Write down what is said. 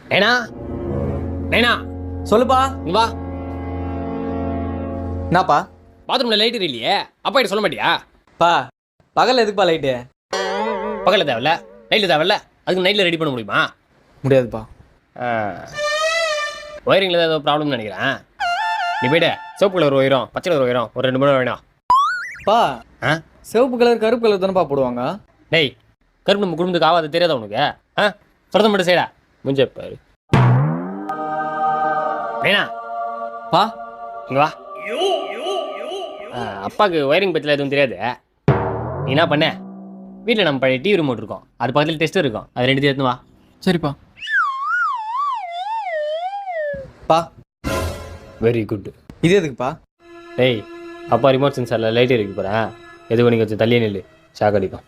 நைனா நைனா சொல்லுப்பா. இங்க வா. என்னப்பா? பாத்ரூம்ல லைட் இல்லையே, அப்பா கிட்ட சொல்ல மாட்டியா? பா பகல் எதுக்குப்பா லைட்டு? பகல்ல தேவையில்ல, நைட்ல தேவையில்ல, அதுக்கு நைட்ல ரெடி பண்ண முடியுமா? முடியாதுப்பா. ஒயரிங்ல ஏதோ ப்ராப்ளம்னு நினைக்கிறேன். நீ போய்ட்டு சிவப்பு கலர் ஒயரும் பச்சை கலர் ஒயரும் ஒரு 2 மணி நேரம் வேணும். பா ஆ சிவப்பு கலர் கருப்பு கலர் தானேப்பா போடுவாங்க. டேய், கருப்பு நம்ம குடும்பத்துக்கு ஆகாது தெரியாதா உனக்கு? சொல்ல மட்டும் செய்டா முடிஞ்ச பாரு. வேணா பா இங்க வா. அப்பாவுக்கு ஒயரிங் பற்றில எதுவும் தெரியாது. நீ என்ன பண்ண, வீட்டில் நம்ம பழைய டிவி ரிமோட் இருக்கும், அது பக்கத்தில் டெஸ்ட் இருக்கும், அது 2 எடுத்து வா. சரிப்பா. பா வெரி குட். இது எதுக்குப்பா? டேய், அப்பா ரிமோட் சென்சாரில் லைட் இருக்கு போகிறேன், எது பண்ணி வச்சு தள்ளியே நில்லு, ஷாக் அடிக்கும்.